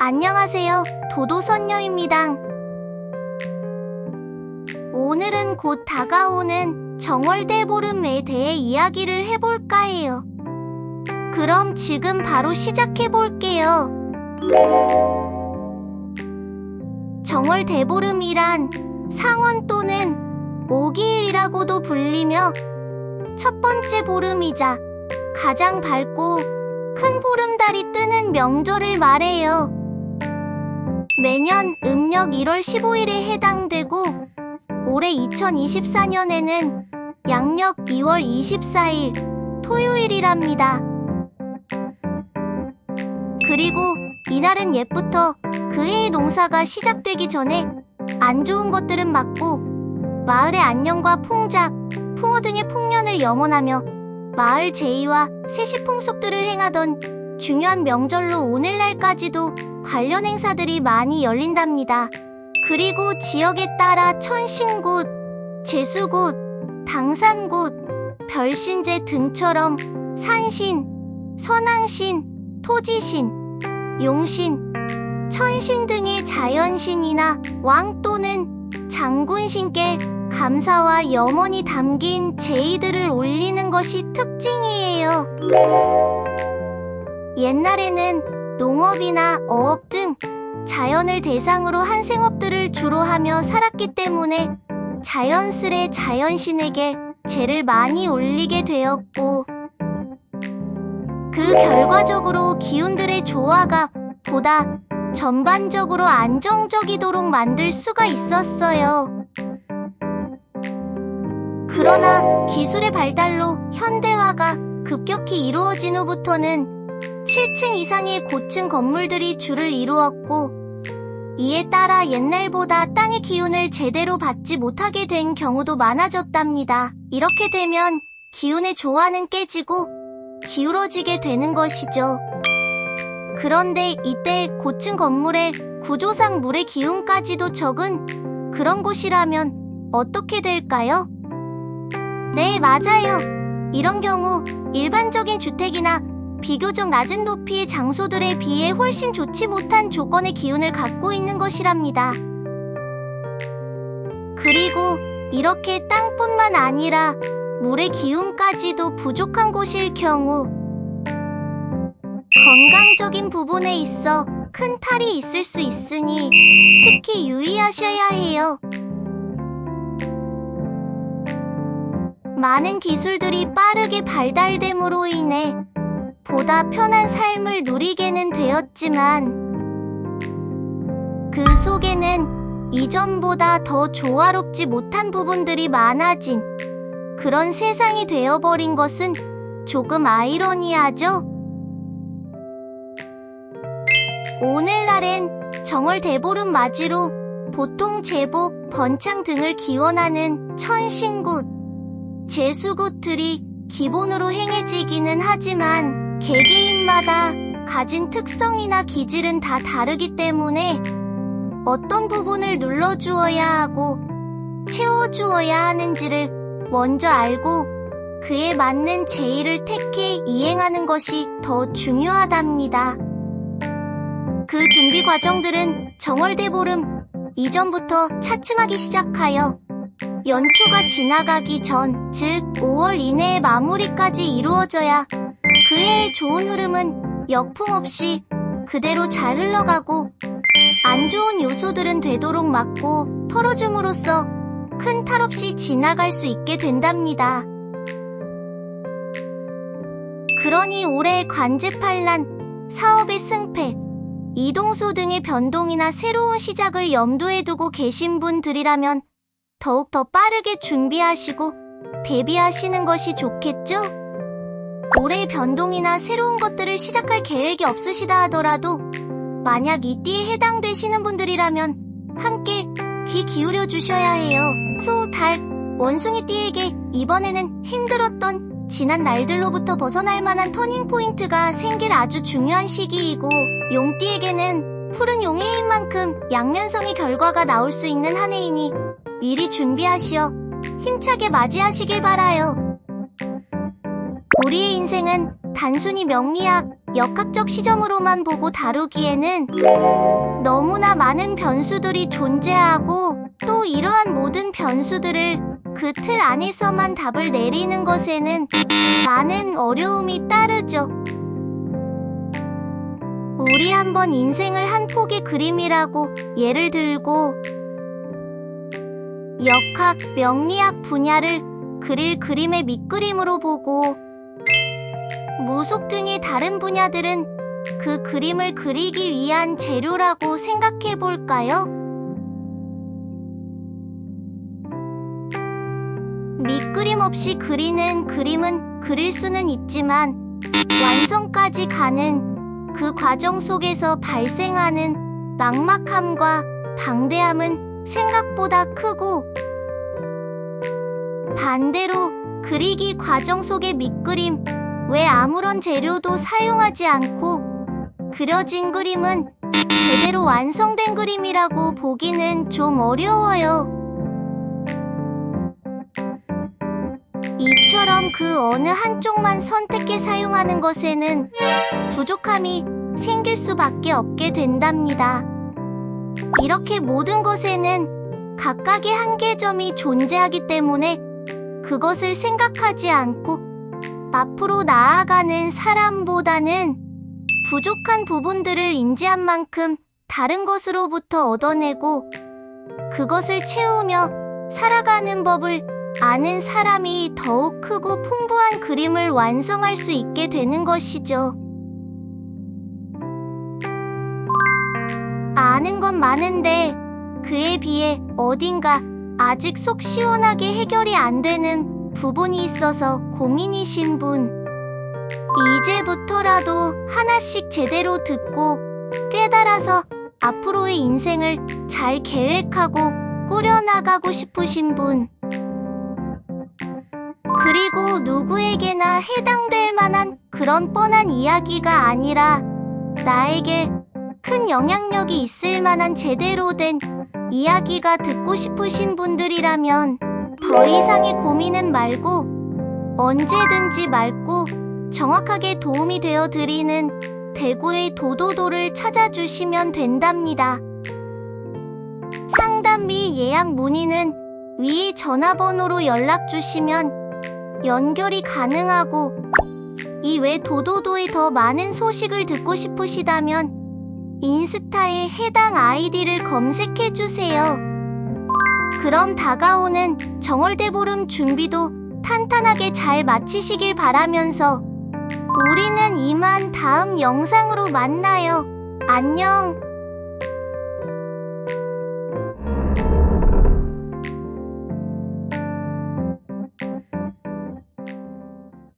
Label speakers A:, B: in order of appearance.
A: 안녕하세요. 도도선녀입니다. 오늘은 곧 다가오는 정월대보름에 대해 이야기를 해볼까 해요. 그럼 지금 바로 시작해볼게요. 정월대보름이란 상원 또는 오기일이라고도 불리며 첫 번째 보름이자 가장 밝고 큰 보름달이 뜨는 명절을 말해요. 매년 음력 1월 15일에 해당되고 올해 2024년에는 양력 2월 24일 토요일이랍니다. 그리고 이날은 옛부터 그 해의 농사가 시작되기 전에 안 좋은 것들은 막고 마을의 안녕과 풍작, 풍어 등의 풍년을 염원하며 마을 제의와 세시 풍속들을 행하던 중요한 명절로 오늘날까지도 관련 행사들이 많이 열린답니다. 그리고 지역에 따라 천신굿, 제수굿, 당산굿, 별신제 등처럼 산신, 선왕신, 토지신, 용신, 천신 등의 자연신이나 왕 또는 장군신께 감사와 염원이 담긴 제의들을 올리는 것이 특징이에요. 옛날에는 농업이나 어업 등 자연을 대상으로 한 생업들을 주로 하며 살았기 때문에 자연스레 자연신에게 제를 많이 올리게 되었고, 그 결과적으로 기운들의 조화가 보다 전반적으로 안정적이도록 만들 수가 있었어요. 그러나 기술의 발달로 현대화가 급격히 이루어진 후부터는 7층 이상의 고층 건물들이 주를 이루었고, 이에 따라 옛날보다 땅의 기운을 제대로 받지 못하게 된 경우도 많아졌답니다. 이렇게 되면 기운의 조화는 깨지고 기울어지게 되는 것이죠. 그런데 이때 고층 건물의 구조상 물의 기운까지도 적은 그런 곳이라면 어떻게 될까요? 네, 맞아요. 이런 경우 일반적인 주택이나 비교적 낮은 높이의 장소들에 비해 훨씬 좋지 못한 조건의 기운을 갖고 있는 것이랍니다. 그리고 이렇게 땅뿐만 아니라 물의 기운까지도 부족한 곳일 경우 건강적인 부분에 있어 큰 탈이 있을 수 있으니 특히 유의하셔야 해요. 많은 기술들이 빠르게 발달됨으로 인해 보다 편한 삶을 누리게는 되었지만 그 속에는 이전보다 더 조화롭지 못한 부분들이 많아진 그런 세상이 되어버린 것은 조금 아이러니하죠? 오늘날엔 정월대보름 맞이로 보통 제복, 번창 등을 기원하는 천신굿, 제수굿들이 기본으로 행해지기는 하지만 개개인마다 가진 특성이나 기질은 다 다르기 때문에 어떤 부분을 눌러주어야 하고 채워주어야 하는지를 먼저 알고 그에 맞는 제의를 택해 이행하는 것이 더 중요하답니다. 그 준비 과정들은 정월대보름 이전부터 차츰하기 시작하여 연초가 지나가기 전, 즉 5월 이내에 마무리까지 이루어져야 그 해의 좋은 흐름은 역풍 없이 그대로 잘 흘러가고 안 좋은 요소들은 되도록 막고 털어줌으로써 큰 탈 없이 지나갈 수 있게 된답니다. 그러니 올해 관제팔란, 사업의 승패, 이동수 등의 변동이나 새로운 시작을 염두에 두고 계신 분들이라면 더욱 더 빠르게 준비하시고 대비하시는 것이 좋겠죠? 올해의 변동이나 새로운 것들을 시작할 계획이 없으시다 하더라도 만약 이 띠에 해당되시는 분들이라면 함께 귀 기울여 주셔야 해요. 소, 달, 원숭이 띠에게 이번에는 힘들었던 지난 날들로부터 벗어날 만한 터닝포인트가 생길 아주 중요한 시기이고, 용띠에게는 푸른 용의 해인 만큼 양면성의 결과가 나올 수 있는 한 해이니 미리 준비하시어 힘차게 맞이하시길 바라요. 우리의 인생은 단순히 명리학, 역학적 시점으로만 보고 다루기에는 너무나 많은 변수들이 존재하고 또 이러한 모든 변수들을 그 틀 안에서만 답을 내리는 것에는 많은 어려움이 따르죠. 우리 한번 인생을 한 폭의 그림이라고 예를 들고 역학, 명리학 분야를 그릴 그림의 밑그림으로 보고 무속 등의 다른 분야들은 그 그림을 그리기 위한 재료라고 생각해 볼까요? 밑그림 없이 그리는 그림은 그릴 수는 있지만 완성까지 가는 그 과정 속에서 발생하는 막막함과 방대함은 생각보다 크고, 반대로 그리기 과정 속의 밑그림, 왜 아무런 재료도 사용하지 않고 그려진 그림은 제대로 완성된 그림이라고 보기는 좀 어려워요. 이처럼 그 어느 한쪽만 선택해 사용하는 것에는 부족함이 생길 수밖에 없게 된답니다. 이렇게 모든 것에는 각각의 한계점이 존재하기 때문에 그것을 생각하지 않고 앞으로 나아가는 사람보다는 부족한 부분들을 인지한 만큼 다른 것으로부터 얻어내고 그것을 채우며 살아가는 법을 아는 사람이 더욱 크고 풍부한 그림을 완성할 수 있게 되는 것이죠. 아는 건 많은데 그에 비해 어딘가 아직 속 시원하게 해결이 안 되는 부분이 있어서 고민이신 분, 이제부터라도 하나씩 제대로 듣고 깨달아서 앞으로의 인생을 잘 계획하고 꾸려나가고 싶으신 분, 그리고 누구에게나 해당될 만한 그런 뻔한 이야기가 아니라 나에게 큰 영향력이 있을 만한 제대로 된 이야기가 듣고 싶으신 분들이라면 더 이상의 고민은 말고 언제든지 맑고 정확하게 도움이 되어 드리는 대구의 도도도를 찾아주시면 된답니다. 상담 및 예약 문의는 위 전화번호로 연락 주시면 연결이 가능하고, 이외 도도도의 더 많은 소식을 듣고 싶으시다면 인스타에 해당 아이디를 검색해 주세요. 그럼 다가오는 정월대보름 준비도 탄탄하게 잘 마치시길 바라면서 우리는 이만 다음 영상으로 만나요. 안녕.